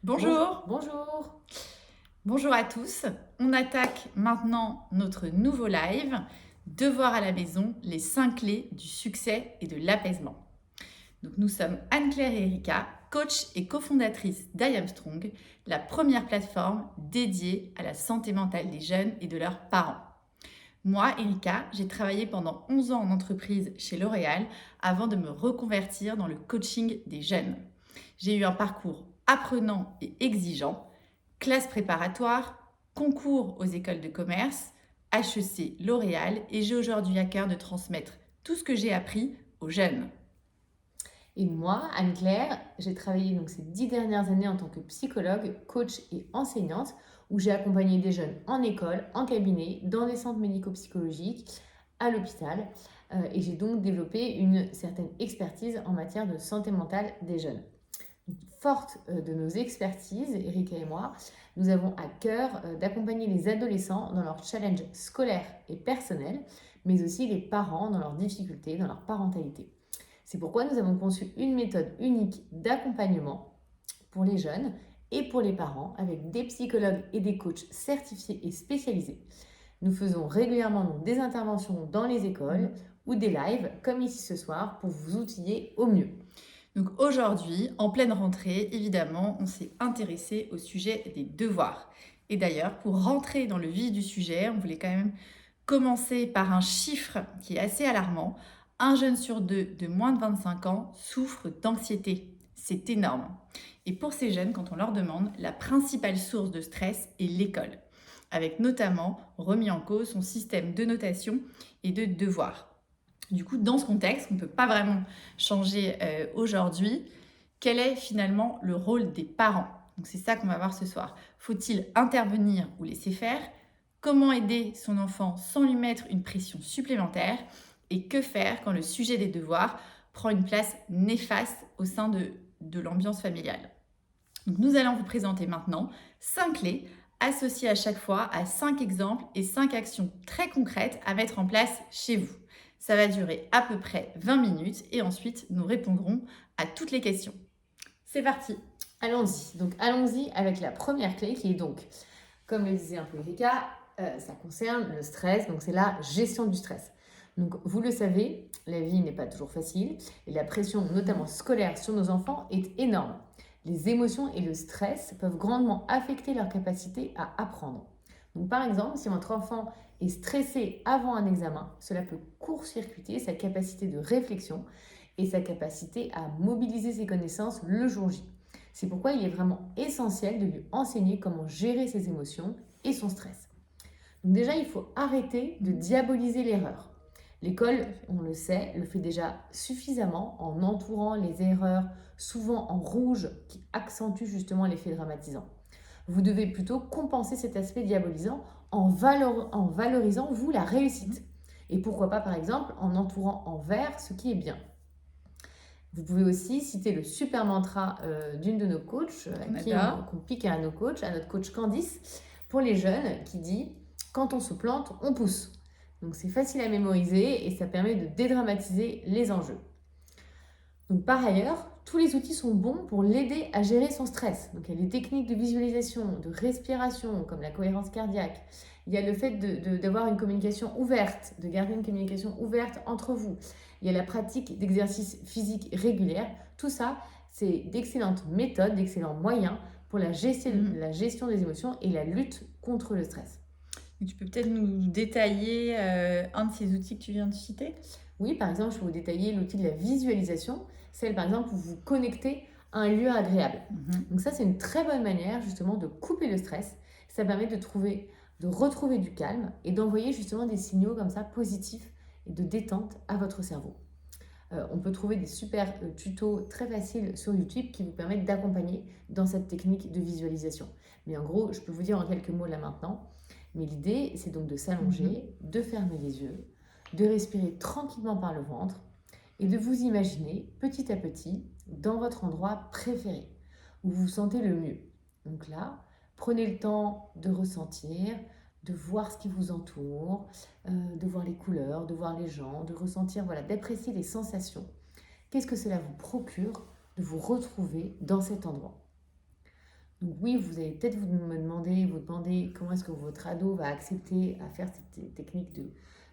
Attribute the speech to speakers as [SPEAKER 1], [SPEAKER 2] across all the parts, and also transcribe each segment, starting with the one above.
[SPEAKER 1] Bonjour,
[SPEAKER 2] Bonjour.
[SPEAKER 1] bonjour à tous. On attaque maintenant notre nouveau live, Devoir à la maison, les 5 clés du succès et de l'apaisement. Donc nous sommes Anne-Claire et Erika, coach et cofondatrices d'IamStrong, la première plateforme dédiée à la santé mentale des jeunes et de leurs parents. Moi, Erika, j'ai travaillé pendant 11 ans en entreprise chez L'Oréal avant de me reconvertir dans le coaching des jeunes. J'ai eu un parcours apprenant et exigeant, classe préparatoire, concours aux écoles de commerce, HEC L'Oréal, et j'ai aujourd'hui à cœur de transmettre tout ce que j'ai appris aux jeunes.
[SPEAKER 2] Et moi, Anne-Claire, j'ai travaillé donc ces 10 dernières années en tant que psychologue, coach et enseignante, où j'ai accompagné des jeunes en école, en cabinet, dans des centres médico-psychologiques, à l'hôpital. Et j'ai donc développé une certaine expertise en matière de santé mentale des jeunes. Forte de nos expertises, Erika et moi, nous avons à cœur d'accompagner les adolescents dans leurs challenges scolaires et personnels, mais aussi les parents dans leurs difficultés, dans leur parentalité. C'est pourquoi nous avons conçu une méthode unique d'accompagnement pour les jeunes et pour les parents avec des psychologues et des coachs certifiés et spécialisés. Nous faisons régulièrement donc des interventions dans les écoles ou des lives comme ici ce soir pour vous outiller au mieux.
[SPEAKER 1] Donc aujourd'hui, en pleine rentrée, évidemment, on s'est intéressé au sujet des devoirs. Et d'ailleurs, pour rentrer dans le vif du sujet, on voulait quand même commencer par un chiffre qui est assez alarmant. Un jeune sur deux de moins de 25 ans souffre d'anxiété. C'est énorme. Et pour ces jeunes, quand on leur demande, la principale source de stress est l'école, avec notamment remis en cause son système de notation et de devoirs. Du coup, dans ce contexte, on ne peut pas vraiment changer aujourd'hui, quel est finalement le rôle des parents? Donc c'est ça qu'on va voir ce soir. Faut-il intervenir ou laisser faire? Comment aider son enfant sans lui mettre une pression supplémentaire? Et que faire quand le sujet des devoirs prend une place néfaste au sein de l'ambiance familiale? Donc nous allons vous présenter maintenant 5 clés associées à chaque fois à 5 exemples et 5 actions très concrètes à mettre en place chez vous. Ça va durer à peu près 20 minutes et ensuite nous répondrons à toutes les questions. C'est parti.
[SPEAKER 2] Allons-y. Donc allons-y avec la première clé qui est donc, comme le disait un peu Erika, ça concerne le stress, donc c'est la gestion du stress. Donc vous le savez, la vie n'est pas toujours facile et la pression, notamment scolaire, sur nos enfants est énorme. Les émotions et le stress peuvent grandement affecter leur capacité à apprendre. Donc par exemple, si votre enfant est stressé avant un examen, cela peut court-circuiter sa capacité de réflexion et sa capacité à mobiliser ses connaissances le jour J. C'est pourquoi il est vraiment essentiel de lui enseigner comment gérer ses émotions et son stress. Donc déjà, il faut arrêter de diaboliser l'erreur. L'école, on le sait, le fait déjà suffisamment en entourant les erreurs, souvent en rouge, qui accentuent justement l'effet dramatisant. Vous devez plutôt compenser cet aspect diabolisant en valorisant, vous, la réussite. Et pourquoi pas, par exemple, en entourant en vert ce qui est bien. Vous pouvez aussi citer le super mantra d'une de nos coachs, qu'on pique à nos coachs, à notre coach Candice, pour les jeunes, qui dit quand on se plante, on pousse. Donc c'est facile à mémoriser et ça permet de dédramatiser les enjeux. Donc par ailleurs, tous les outils sont bons pour l'aider à gérer son stress. Donc il y a les techniques de visualisation, de respiration, comme la cohérence cardiaque. Il y a le fait d'avoir une communication ouverte, de garder une communication ouverte entre vous. Il y a la pratique d'exercices physiques réguliers. Tout ça, c'est d'excellentes méthodes, d'excellents moyens pour la gestion des émotions et la lutte contre le stress.
[SPEAKER 1] Tu peux peut-être nous détailler un de ces outils que tu viens de citer?
[SPEAKER 2] Oui, par exemple, je peux vous détailler l'outil de la visualisation, celle par exemple où vous vous connectez à un lieu agréable. Donc ça, c'est une très bonne manière justement de couper le stress. Ça permet de retrouver du calme et d'envoyer justement des signaux comme ça positifs et de détente à votre cerveau. On peut trouver des super tutos très faciles sur YouTube qui vous permettent d'accompagner dans cette technique de visualisation. Mais en gros, je peux vous dire en quelques mots là maintenant. Mais l'idée, c'est donc de s'allonger, de fermer les yeux, de respirer tranquillement par le ventre et de vous imaginer petit à petit dans votre endroit préféré, où vous vous sentez le mieux. Donc là, prenez le temps de ressentir, de voir ce qui vous entoure, de voir les couleurs, de voir les gens, de ressentir, voilà, d'apprécier les sensations. Qu'est-ce que cela vous procure de vous retrouver dans cet endroit? Donc oui, vous allez peut-être vous demander comment est-ce que votre ado va accepter à faire cette technique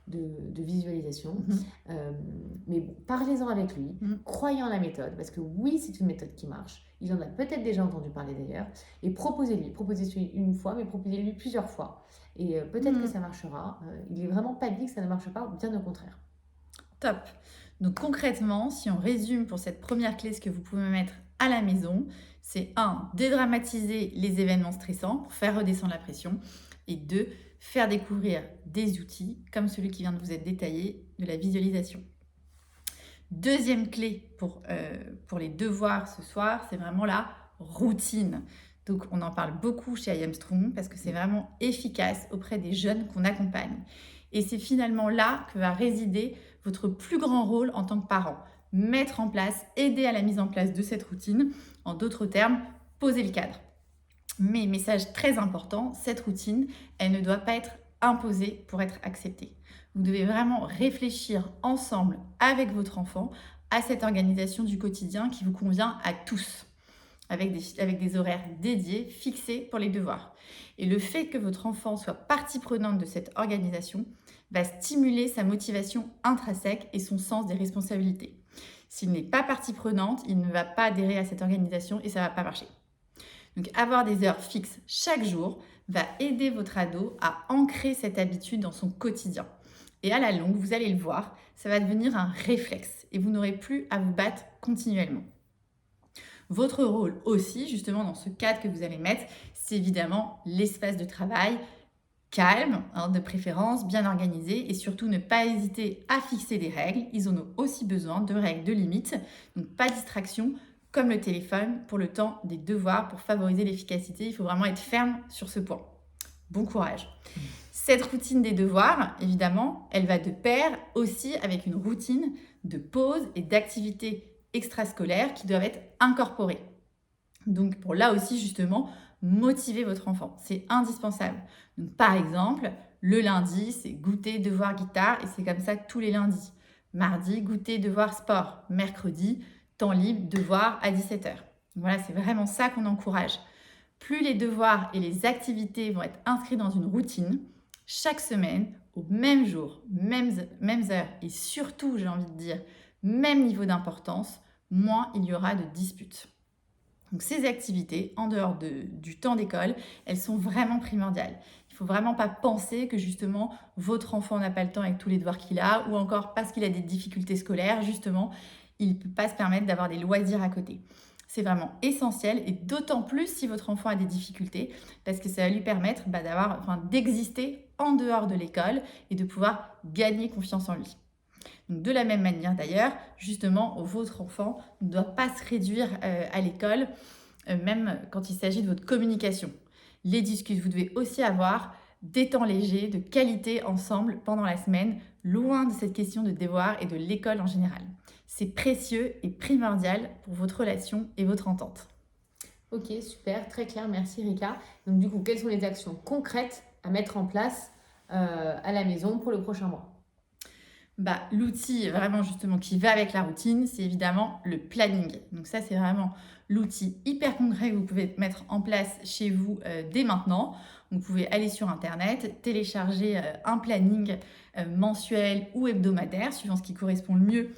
[SPEAKER 2] de visualisation.
[SPEAKER 1] Mhm.
[SPEAKER 2] Euh, mais bon, parlez-en avec lui,
[SPEAKER 1] Mhm.
[SPEAKER 2] croyez en la méthode, parce que oui, c'est une méthode qui marche. Il en a peut-être déjà entendu parler d'ailleurs. Et proposez-lui, proposez-lui une fois, mais proposez-lui plusieurs fois. Et peut-être que
[SPEAKER 1] Mhm.
[SPEAKER 2] ça marchera. Il n'est vraiment pas dit que ça ne marche pas, bien au contraire.
[SPEAKER 1] Top. Donc concrètement, si on résume pour cette première clé, ce que vous pouvez mettre à la maison, c'est 1. Dédramatiser les événements stressants pour faire redescendre la pression. Et 2. Faire découvrir des outils comme celui qui vient de vous être détaillé de la visualisation. Deuxième clé pour les devoirs ce soir, c'est vraiment la routine. Donc on en parle beaucoup chez I Am Strong parce que c'est vraiment efficace auprès des jeunes qu'on accompagne. Et c'est finalement là que va résider votre plus grand rôle en tant que parent. Mettre en place, aider à la mise en place de cette routine. En d'autres termes, poser le cadre. Mais message très important, cette routine, elle ne doit pas être imposée pour être acceptée. Vous devez vraiment réfléchir ensemble avec votre enfant à cette organisation du quotidien qui vous convient à tous, avec des horaires dédiés, fixés pour les devoirs. Et le fait que votre enfant soit partie prenante de cette organisation va stimuler sa motivation intrinsèque et son sens des responsabilités. S'il n'est pas partie prenante, il ne va pas adhérer à cette organisation et ça ne va pas marcher. Donc avoir des heures fixes chaque jour va aider votre ado à ancrer cette habitude dans son quotidien. Et à la longue, vous allez le voir, ça va devenir un réflexe et vous n'aurez plus à vous battre continuellement. Votre rôle aussi, justement dans ce cadre que vous allez mettre, c'est évidemment l'espace de travail calme, de préférence, bien organisé et surtout ne pas hésiter à fixer des règles. Ils en ont aussi besoin de règles de limites, donc pas de distraction, comme le téléphone pour le temps des devoirs pour favoriser l'efficacité. Il faut vraiment être ferme sur ce point. Bon courage. Cette routine des devoirs, évidemment, elle va de pair aussi avec une routine de pause et d'activités extrascolaires qui doivent être incorporées. Donc pour là aussi justement motiver votre enfant, c'est indispensable. Donc par exemple, le lundi, c'est goûter, devoir, guitare et c'est comme ça tous les lundis. Mardi, goûter, devoir, sport. Mercredi, temps libre, devoir à 17h. Voilà, c'est vraiment ça qu'on encourage. Plus les devoirs et les activités vont être inscrits dans une routine, chaque semaine, au même jour, mêmes heures et surtout, j'ai envie de dire, même niveau d'importance, moins il y aura de disputes. Donc ces activités, en dehors du temps d'école, elles sont vraiment primordiales. Il ne faut vraiment pas penser que justement votre enfant n'a pas le temps avec tous les devoirs qu'il a ou encore parce qu'il a des difficultés scolaires, justement, il ne peut pas se permettre d'avoir des loisirs à côté. C'est vraiment essentiel et d'autant plus si votre enfant a des difficultés parce que ça va lui permettre d'exister en dehors de l'école et de pouvoir gagner confiance en lui. Donc, de la même manière d'ailleurs, justement, votre enfant ne doit pas se réduire à l'école, même quand il s'agit de votre communication. Les discussions, vous devez aussi avoir des temps légers, de qualité ensemble pendant la semaine, loin de cette question de devoir et de l'école en général. C'est précieux et primordial pour votre relation et votre entente.
[SPEAKER 2] Ok, super, très clair, merci Rika. Donc du coup, quelles sont les actions concrètes à mettre en place à la maison pour le prochain mois?
[SPEAKER 1] L'outil vraiment justement qui va avec la routine, c'est évidemment le planning. Donc ça, c'est vraiment l'outil hyper concret que vous pouvez mettre en place chez vous dès maintenant. Vous pouvez aller sur Internet, télécharger un planning mensuel ou hebdomadaire, suivant ce qui correspond le mieux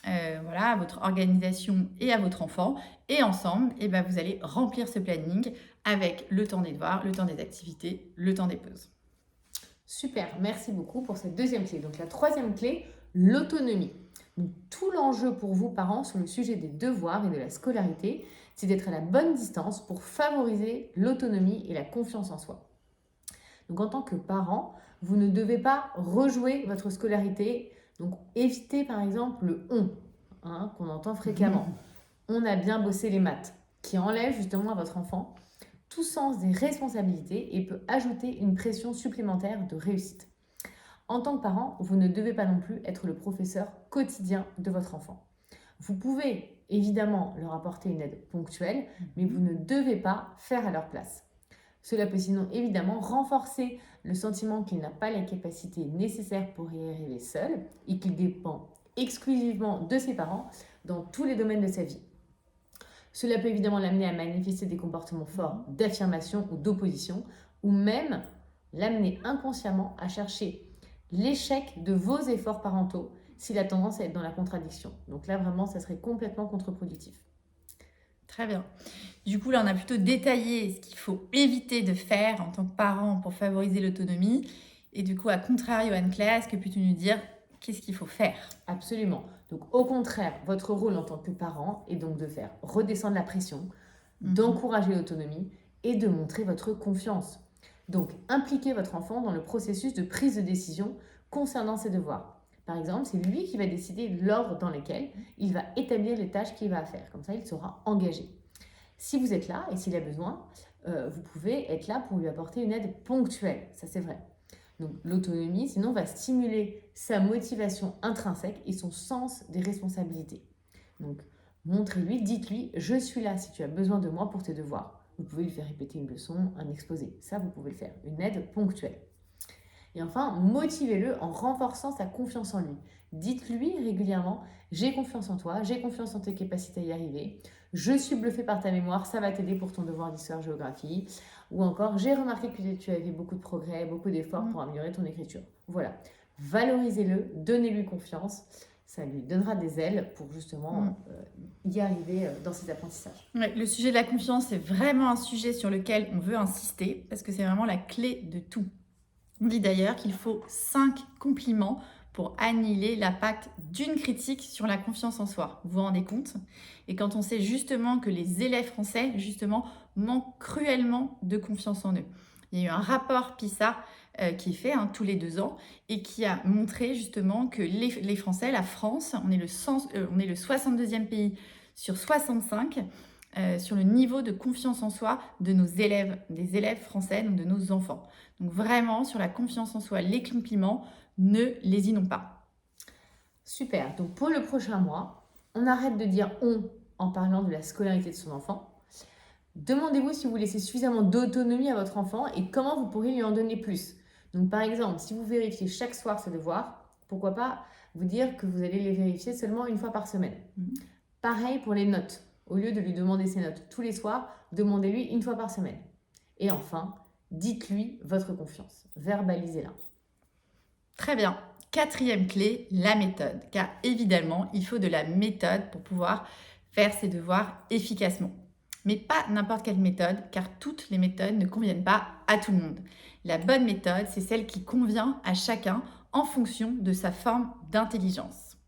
[SPEAKER 1] à votre organisation et à votre enfant. Et ensemble, vous allez remplir ce planning avec le temps des devoirs, le temps des activités, le temps des pauses.
[SPEAKER 2] Super, merci beaucoup pour cette deuxième clé. Donc la troisième clé, l'autonomie. Donc, tout l'enjeu pour vous, parents, sur le sujet des devoirs et de la scolarité, c'est d'être à la bonne distance pour favoriser l'autonomie et la confiance en soi. Donc en tant que parent, vous ne devez pas rejouer votre scolarité. Donc évitez par exemple le on qu'on entend fréquemment. On a bien bossé les maths, qui enlève justement à votre enfant tout sens des responsabilités et peut ajouter une pression supplémentaire de réussite. En tant que parent, vous ne devez pas non plus être le professeur quotidien de votre enfant. Vous pouvez évidemment leur apporter une aide ponctuelle, mais vous ne devez pas faire à leur place. Cela peut sinon évidemment renforcer le sentiment qu'il n'a pas les capacités nécessaires pour y arriver seul et qu'il dépend exclusivement de ses parents dans tous les domaines de sa vie. Cela peut évidemment l'amener à manifester des comportements forts d'affirmation ou d'opposition, ou même l'amener inconsciemment à chercher l'échec de vos efforts parentaux s'il a tendance à être dans la contradiction. Donc là, vraiment, ça serait complètement contre-productif.
[SPEAKER 1] Très bien. Du coup, là, on a plutôt détaillé ce qu'il faut éviter de faire en tant que parent pour favoriser l'autonomie. Et du coup, à contrario, Anne-Claire, est-ce que peux-tu nous dire qu'est-ce qu'il faut faire?
[SPEAKER 2] Absolument. Donc au contraire, votre rôle en tant que parent est donc de faire redescendre la pression, d'encourager l'autonomie et de montrer votre confiance. Donc impliquez votre enfant dans le processus de prise de décision concernant ses devoirs. Par exemple, c'est lui qui va décider l'ordre dans lequel il va établir les tâches qu'il va faire. Comme ça, il sera engagé. Si vous êtes là et s'il a besoin, vous pouvez être là pour lui apporter une aide ponctuelle. Ça, c'est vrai. Donc l'autonomie, sinon, va stimuler sa motivation intrinsèque et son sens des responsabilités. Donc montrez-lui, dites-lui, je suis là si tu as besoin de moi pour tes devoirs. Vous pouvez lui faire répéter une leçon, un exposé. Ça, vous pouvez le faire. Une aide ponctuelle. Et enfin, motivez-le en renforçant sa confiance en lui. Dites-lui régulièrement, j'ai confiance en toi, j'ai confiance en tes capacités à y arriver, je suis bluffé par ta mémoire, ça va t'aider pour ton devoir d'histoire-géographie. Ou encore, j'ai remarqué que tu avais beaucoup de progrès, beaucoup d'efforts pour améliorer ton écriture. Voilà, valorisez-le, donnez-lui confiance, ça lui donnera des ailes pour justement y arriver dans ses apprentissages.
[SPEAKER 1] Ouais, le sujet de la confiance, c'est vraiment un sujet sur lequel on veut insister parce que c'est vraiment la clé de tout. On dit d'ailleurs qu'il faut 5 compliments pour annihiler l'impact d'une critique sur la confiance en soi. Vous vous rendez compte? Et quand on sait justement que les élèves français, justement, manquent cruellement de confiance en eux. Il y a eu un rapport PISA qui est fait tous les 2 ans et qui a montré justement que les Français, la France, on est le 62e pays sur 65 sur le niveau de confiance en soi de nos élèves, des élèves français, donc de nos enfants. Donc vraiment, sur la confiance en soi, les compliments, ne lésinons pas.
[SPEAKER 2] Super, donc pour le prochain mois, on arrête de dire on en parlant de la scolarité de son enfant. Demandez-vous si vous laissez suffisamment d'autonomie à votre enfant et comment vous pourriez lui en donner plus. Donc par exemple, si vous vérifiez chaque soir ses devoirs, pourquoi pas vous dire que vous allez les vérifier seulement une fois par semaine. Pareil pour les notes. Au lieu de lui demander ses notes tous les soirs, demandez-lui une fois par semaine. Et enfin, dites-lui votre confiance. Verbalisez-la.
[SPEAKER 1] Très bien. 4e clé, la méthode. Car évidemment, il faut de la méthode pour pouvoir faire ses devoirs efficacement. Mais pas n'importe quelle méthode, car toutes les méthodes ne conviennent pas à tout le monde. La bonne méthode, c'est celle qui convient à chacun en fonction de sa forme d'intelligence.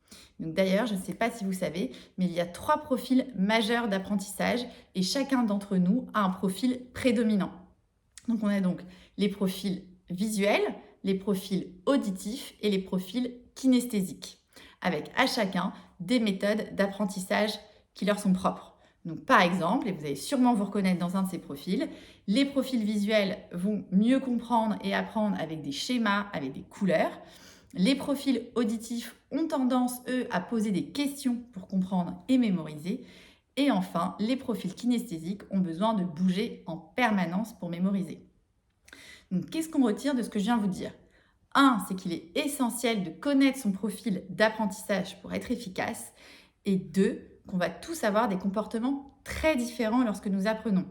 [SPEAKER 1] Donc d'ailleurs, je ne sais pas si vous savez, mais il y a 3 profils majeurs d'apprentissage et chacun d'entre nous a un profil prédominant. Donc on a donc les profils visuels, les profils auditifs et les profils kinesthésiques, avec à chacun des méthodes d'apprentissage qui leur sont propres. Donc par exemple, et vous allez sûrement vous reconnaître dans un de ces profils, les profils visuels vont mieux comprendre et apprendre avec des schémas, avec des couleurs. Les profils auditifs ont tendance, eux, à poser des questions pour comprendre et mémoriser. Et enfin, les profils kinesthésiques ont besoin de bouger en permanence pour mémoriser. Donc, qu'est-ce qu'on retire de ce que je viens de vous dire? 1, c'est qu'il est essentiel de connaître son profil d'apprentissage pour être efficace. Et 2, qu'on va tous avoir des comportements très différents lorsque nous apprenons.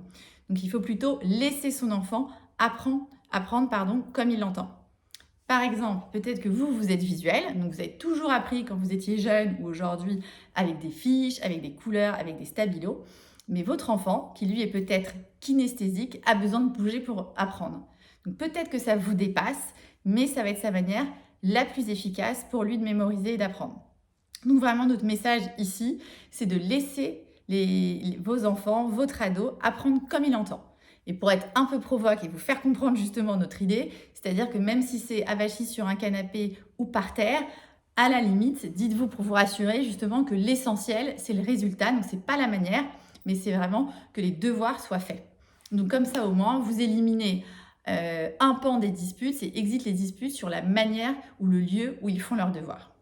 [SPEAKER 1] Donc, il faut plutôt laisser son enfant apprendre comme il l'entend. Par exemple, peut-être que vous êtes visuel, donc vous avez toujours appris quand vous étiez jeune ou aujourd'hui avec des fiches, avec des couleurs, avec des stabilos. Mais votre enfant, qui lui est peut-être kinesthésique, a besoin de bouger pour apprendre. Donc peut-être que ça vous dépasse, mais ça va être sa manière la plus efficace pour lui de mémoriser et d'apprendre. Donc vraiment, notre message ici, c'est de laisser vos enfants, votre ado, apprendre comme il entend. Et pour être un peu provoque et vous faire comprendre justement notre idée, c'est-à-dire que même si c'est avachi sur un canapé ou par terre, à la limite, dites-vous pour vous rassurer justement que l'essentiel, c'est le résultat. Donc, c'est pas la manière, mais c'est vraiment que les devoirs soient faits. Donc, comme ça, au moins, vous éliminez un pan des disputes et exit les disputes sur la manière ou le lieu où ils font leurs devoirs.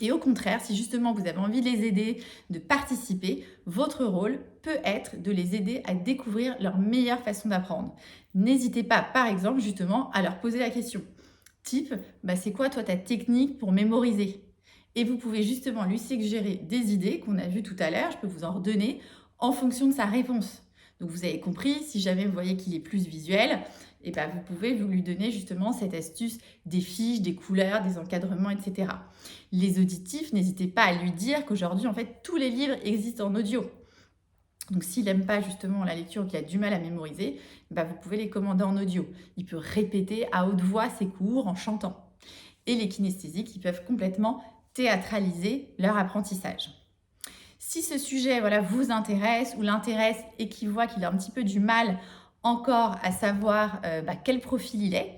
[SPEAKER 1] Et au contraire, si justement vous avez envie de les aider, de participer, votre rôle peut être de les aider à découvrir leur meilleure façon d'apprendre. N'hésitez pas, par exemple, justement, à leur poser la question. Type, c'est quoi toi ta technique pour mémoriser? Et vous pouvez justement lui suggérer des idées qu'on a vues tout à l'heure, je peux vous en redonner, en fonction de sa réponse. Donc vous avez compris, si jamais vous voyez qu'il est plus visuel, et ben vous pouvez vous lui donner justement cette astuce des fiches, des couleurs, des encadrements, etc. Les auditifs, n'hésitez pas à lui dire qu'aujourd'hui, en fait, tous les livres existent en audio. Donc s'il n'aime pas justement la lecture ou qu'il a du mal à mémoriser, bah, vous pouvez les commander en audio. Il peut répéter à haute voix ses cours en chantant. Et les kinesthésiques, ils peuvent complètement théâtraliser leur apprentissage. Si ce sujet vous intéresse ou l'intéresse et qu'il voit qu'il a un petit peu du mal encore à savoir quel profil il est,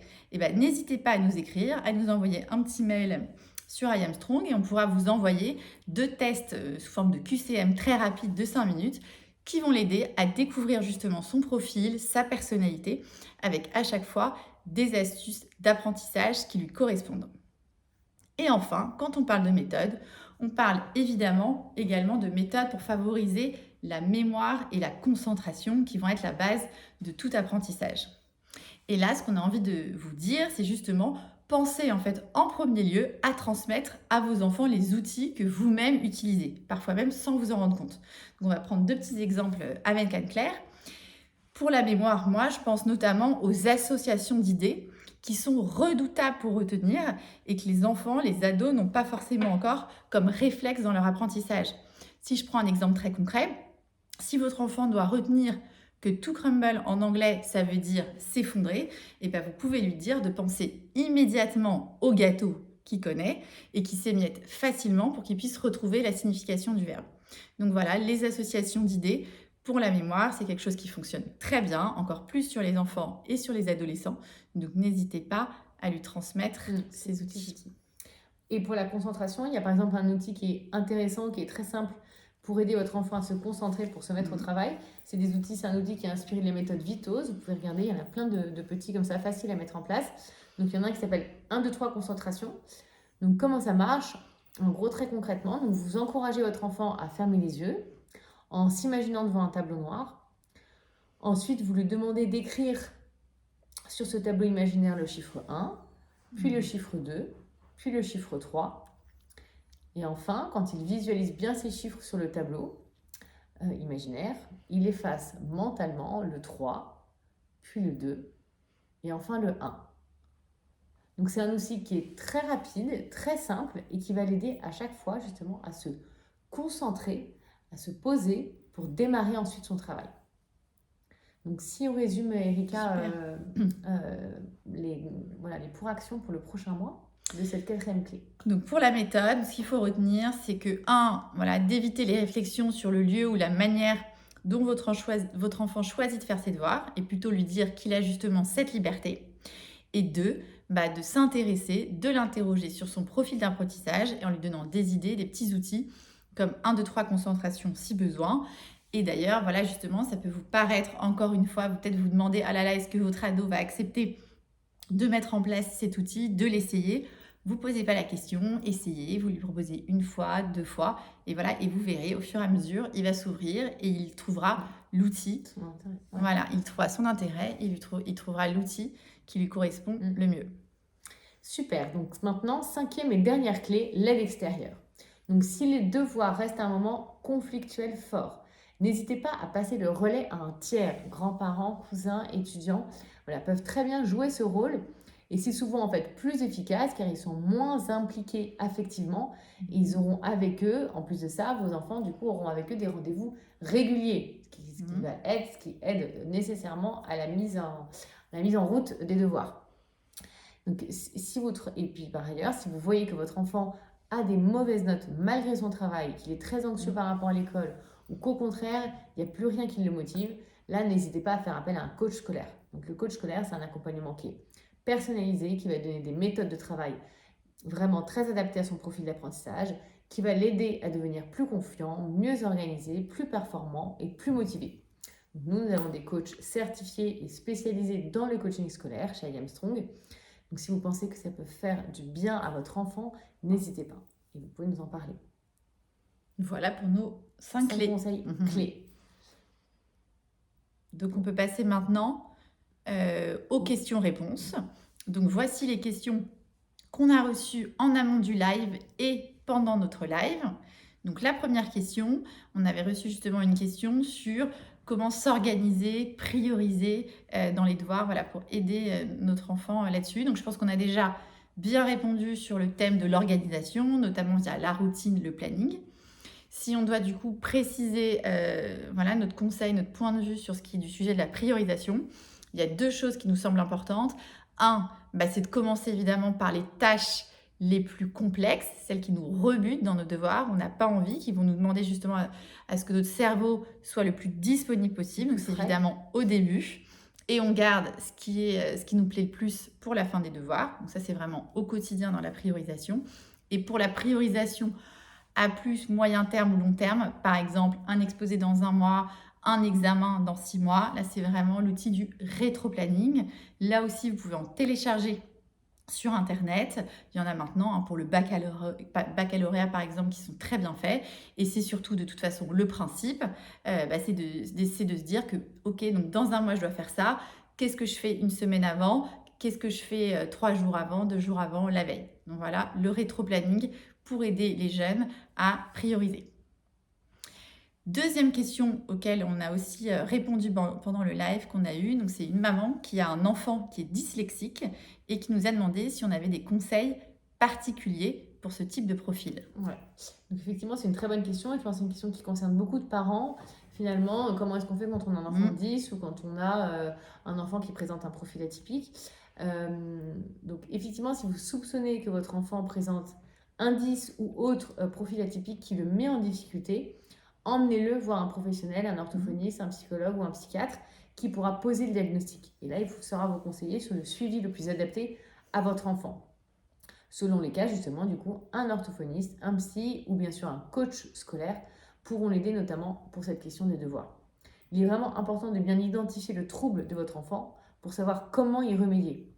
[SPEAKER 1] n'hésitez pas à nous écrire, à nous envoyer un petit mail sur I Am Strong et on pourra vous envoyer 2 tests sous forme de QCM très rapides de 5 minutes qui vont l'aider à découvrir justement son profil, sa personnalité, avec à chaque fois des astuces d'apprentissage qui lui correspondent. Et enfin, quand on parle de méthode, on parle évidemment également de méthodes pour favoriser la mémoire et la concentration qui vont être la base de tout apprentissage. Et là, ce qu'on a envie de vous dire, c'est justement pensez en fait en premier lieu à transmettre à vos enfants les outils que vous-même utilisez, parfois même sans vous en rendre compte. Donc, on va prendre 2 petits exemples avec Anne-Claire. Pour la mémoire, moi, je pense notamment aux associations d'idées qui sont redoutables pour retenir et que les enfants, les ados n'ont pas forcément encore comme réflexe dans leur apprentissage. Si je prends un exemple très concret, si votre enfant doit retenir que to crumble en anglais, ça veut dire s'effondrer, et bien vous pouvez lui dire de penser immédiatement au gâteau qu'il connaît et qui s'émiette facilement pour qu'il puisse retrouver la signification du verbe. Donc voilà, les associations d'idées pour la mémoire, c'est quelque chose qui fonctionne très bien, encore plus sur les enfants et sur les adolescents. Donc n'hésitez pas à lui transmettre ces outils.
[SPEAKER 2] Et pour la concentration, il y a par exemple un outil qui est intéressant, qui est très simple pour aider votre enfant à se concentrer, pour se mettre au travail. C'est un outil qui a inspiré les méthodes Vitos. Vous pouvez regarder, il y en a plein de petits comme ça, faciles à mettre en place. Donc il y en a un qui s'appelle 1, 2, 3 concentration. Donc comment ça marche? En gros, très concrètement, donc vous encouragez votre enfant à fermer les yeux en s'imaginant devant un tableau noir. Ensuite, vous lui demandez d'écrire sur ce tableau imaginaire le chiffre 1, puis le chiffre 2, puis le chiffre 3. Et enfin, quand il visualise bien ces chiffres sur le tableau imaginaire, il efface mentalement le 3, puis le 2, et enfin le 1. Donc c'est un outil qui est très rapide, très simple, et qui va l'aider à chaque fois justement à se concentrer, à se poser pour démarrer ensuite son travail. Donc si on résume, Erika, les pour-actions pour le prochain mois de cette 4e clé.
[SPEAKER 1] Donc pour la méthode, ce qu'il faut retenir, c'est que 1, d'éviter les réflexions sur le lieu ou la manière dont votre enfant choisit de faire ses devoirs et plutôt lui dire qu'il a justement cette liberté. Et 2, de s'intéresser, de l'interroger sur son profil d'apprentissage et en lui donnant des idées, des petits outils comme 1, 2, 3 concentration si besoin. Et d'ailleurs, justement, ça peut vous paraître, encore une fois, peut-être vous demander, ah là là, est-ce que votre ado va accepter de mettre en place cet outil, de l'essayer? Vous ne posez pas la question, essayez, vous lui proposez 1 fois, 2 fois, et vous verrez, au fur et à mesure, il va s'ouvrir et il trouvera l'outil. Voilà, il trouvera son intérêt, il trouvera l'outil qui lui correspond le mieux.
[SPEAKER 2] Super, donc maintenant, 5e et dernière clé, l'aide extérieure. Donc si les devoirs restent un moment conflictuel fort, n'hésitez pas à passer le relais à un tiers, grands-parents, cousins, étudiants, peuvent très bien jouer ce rôle. Et c'est souvent en fait plus efficace car ils sont moins impliqués affectivement. Et ils auront avec eux, en plus de ça, vos enfants du coup auront avec eux des rendez-vous réguliers, ce qui aide nécessairement à la mise en route des devoirs. Donc, et puis par ailleurs, si vous voyez que votre enfant a des mauvaises notes malgré son travail, qu'il est très anxieux par rapport à l'école, ou qu'au contraire, il n'y a plus rien qui le motive, là, n'hésitez pas à faire appel à un coach scolaire. Donc le coach scolaire, c'est un accompagnement qui est personnalisé, qui va donner des méthodes de travail vraiment très adaptées à son profil d'apprentissage, qui va l'aider à devenir plus confiant, mieux organisé, plus performant et plus motivé. Donc, nous avons des coachs certifiés et spécialisés dans le coaching scolaire chez I Am Strong. Donc si vous pensez que ça peut faire du bien à votre enfant, n'hésitez pas et vous pouvez nous en parler.
[SPEAKER 1] Voilà pour nos 5 clés.
[SPEAKER 2] Conseils clés.
[SPEAKER 1] Donc on peut passer maintenant aux questions-réponses. Donc voici les questions qu'on a reçues en amont du live et pendant notre live. Donc la première question, on avait reçu justement une question sur comment s'organiser, prioriser dans les devoirs, voilà, pour aider notre enfant là-dessus. Donc je pense qu'on a déjà bien répondu sur le thème de l'organisation, notamment via la routine, le planning. Si on doit du coup préciser voilà, notre conseil, notre point de vue sur ce qui est du sujet de la priorisation, il y a 2 choses qui nous semblent importantes. Un, c'est de commencer évidemment par les tâches les plus complexes, celles qui nous rebutent dans nos devoirs. On n'a pas envie, qui vont nous demander justement à ce que notre cerveau soit le plus disponible possible. Donc c'est
[SPEAKER 2] Frais.
[SPEAKER 1] évidemment au début. Et on garde ce qui nous plaît le plus pour la fin des devoirs. Donc ça, c'est vraiment au quotidien dans la priorisation. Et pour la priorisation à plus moyen terme ou long terme, par exemple un exposé dans 1 mois, un examen dans 6 mois, là c'est vraiment l'outil du rétro-planning. Là aussi, vous pouvez en télécharger sur Internet. Il y en a maintenant pour le baccalauréat, par exemple, qui sont très bien faits. Et c'est surtout, de toute façon, le principe, c'est de se dire que, ok, donc dans 1 mois, je dois faire ça. Qu'est-ce que je fais une semaine avant? Qu'est-ce que je fais 3 jours avant, 2 jours avant, la veille? Donc voilà, le rétro-planning pour aider les jeunes à prioriser. Deuxième question auquel on a aussi répondu pendant le live qu'on a eu, donc c'est une maman qui a un enfant qui est dyslexique et qui nous a demandé si on avait des conseils particuliers pour ce type de profil.
[SPEAKER 2] Ouais. Donc effectivement, c'est une très bonne question et je pense que c'est une question qui concerne beaucoup de parents. Finalement, comment est-ce qu'on fait quand on a un enfant 10 ou quand on a un enfant qui présente un profil atypique? Donc effectivement, si vous soupçonnez que votre enfant présente un 10 ou autre profil atypique qui le met en difficulté, emmenez-le voir un professionnel, un orthophoniste, un psychologue ou un psychiatre qui pourra poser le diagnostic. Et là, il saura vous conseiller sur le suivi le plus adapté à votre enfant. Selon les cas, justement, du coup, un orthophoniste, un psy ou bien sûr un coach scolaire pourront l'aider notamment pour cette question des devoirs. Il est vraiment important de bien identifier le trouble de votre enfant pour savoir comment y remédier.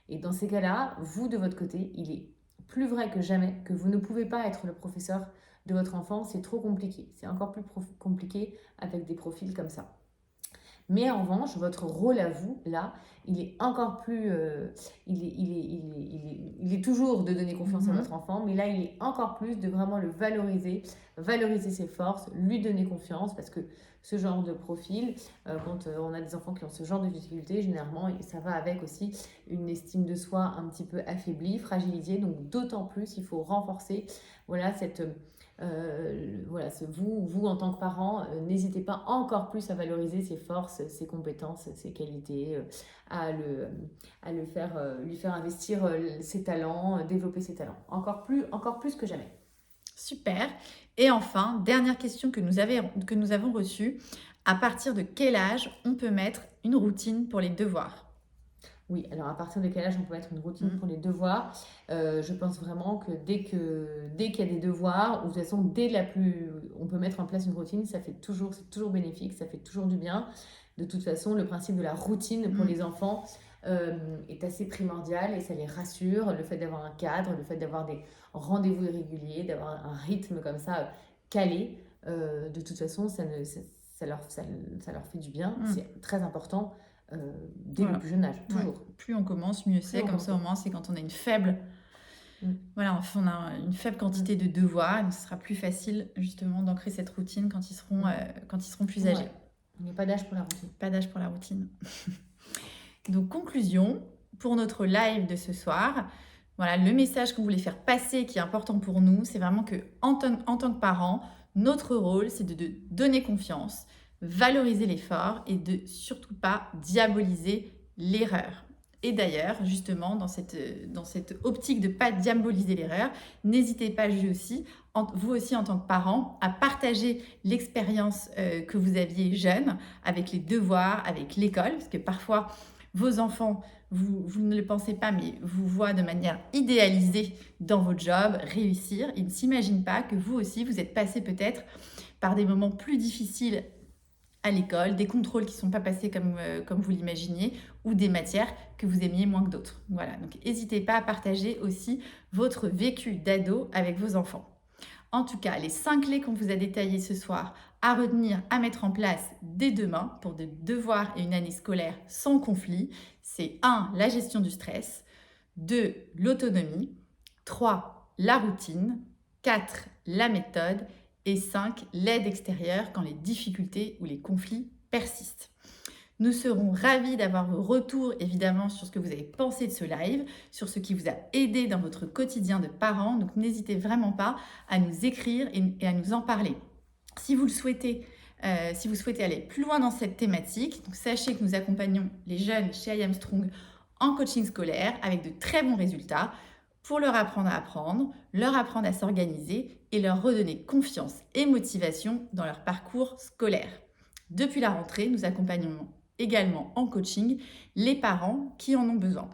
[SPEAKER 2] Et dans ces cas-là, vous, de votre côté, il est plus vrai que jamais que vous ne pouvez pas être le professeur de votre enfant, c'est trop compliqué. C'est encore plus compliqué avec des profils comme ça. Mais en revanche, votre rôle à vous, là, il est encore plus... il est toujours de donner confiance à votre enfant, mais là, il est encore plus de vraiment le valoriser, valoriser ses forces, lui donner confiance, parce que ce genre de profil, quand on a des enfants qui ont ce genre de difficultés, généralement, ça va avec aussi une estime de soi un petit peu affaiblie, fragilisée, donc d'autant plus, il faut renforcer voilà, vous en tant que parent, n'hésitez pas encore plus à valoriser ses forces, ses compétences, ses qualités, lui faire investir ses talents, développer ses talents. Encore plus que jamais.
[SPEAKER 1] Super. Et enfin, dernière question que nous avons reçue. À partir de quel âge on peut mettre une routine pour les devoirs?
[SPEAKER 2] Oui, alors à partir de quel âge on peut mettre une routine pour les devoirs? Je pense vraiment que dès qu'il y a des devoirs, ou de toute façon, on peut mettre en place une routine, c'est toujours bénéfique, ça fait toujours du bien. De toute façon, le principe de la routine pour les enfants est assez primordial et ça les rassure. Le fait d'avoir un cadre, le fait d'avoir des rendez-vous réguliers, d'avoir un rythme comme ça calé, de toute façon, ça leur fait du bien. C'est très important. Dès le plus jeune âge, toujours.
[SPEAKER 1] Ouais. Plus on commence, mieux c'est. Comme ça, au moins, c'est quand on a une faible quantité de devoirs, donc ce sera plus facile justement d'ancrer cette routine quand ils seront plus âgés.
[SPEAKER 2] Il n'y a pas d'âge pour la routine.
[SPEAKER 1] Pas d'âge pour la routine. Donc, conclusion, pour notre live de ce soir, voilà, le message qu'on voulait faire passer qui est important pour nous, c'est vraiment que en tant que parents, notre rôle, c'est de donner confiance, valoriser l'effort et de surtout pas diaboliser l'erreur. Et d'ailleurs, justement, dans cette optique de ne pas diaboliser l'erreur, n'hésitez pas vous aussi en tant que parent, à partager l'expérience que vous aviez jeune avec les devoirs, avec l'école, parce que parfois, vos enfants, vous ne le pensez pas, mais vous voient de manière idéalisée dans votre job, réussir. Ils ne s'imaginent pas que vous aussi, vous êtes passé peut-être par des moments plus difficiles à l'école, des contrôles qui ne sont pas passés comme vous l'imaginiez, ou des matières que vous aimiez moins que d'autres. Voilà, donc n'hésitez pas à partager aussi votre vécu d'ado avec vos enfants. En tout cas, les 5 clés qu'on vous a détaillées ce soir à retenir, à mettre en place dès demain pour des devoirs et une année scolaire sans conflit, c'est 1. La gestion du stress, 2. L'autonomie, 3. La routine, 4. La méthode Et 5, l'aide extérieure quand les difficultés ou les conflits persistent. Nous serons ravis d'avoir vos retours évidemment sur ce que vous avez pensé de ce live, sur ce qui vous a aidé dans votre quotidien de parents. Donc n'hésitez vraiment pas à nous écrire et à nous en parler. Si vous le souhaitez, si vous souhaitez aller plus loin dans cette thématique, donc sachez que nous accompagnons les jeunes chez I Am Strong en coaching scolaire avec de très bons résultats pour leur apprendre à apprendre, leur apprendre à s'organiser et leur redonner confiance et motivation dans leur parcours scolaire. Depuis la rentrée, nous accompagnons également en coaching les parents qui en ont besoin.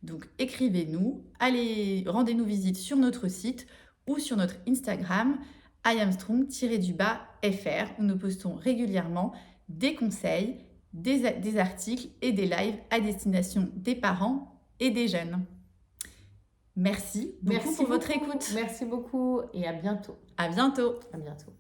[SPEAKER 1] Donc écrivez-nous, rendez-nous visite sur notre site ou sur notre Instagram iamstrong-fr où nous postons régulièrement des conseils, des articles et des lives à destination des parents et des jeunes. Merci beaucoup pour votre écoute.
[SPEAKER 2] Merci beaucoup et à bientôt.
[SPEAKER 1] À bientôt.
[SPEAKER 2] À bientôt.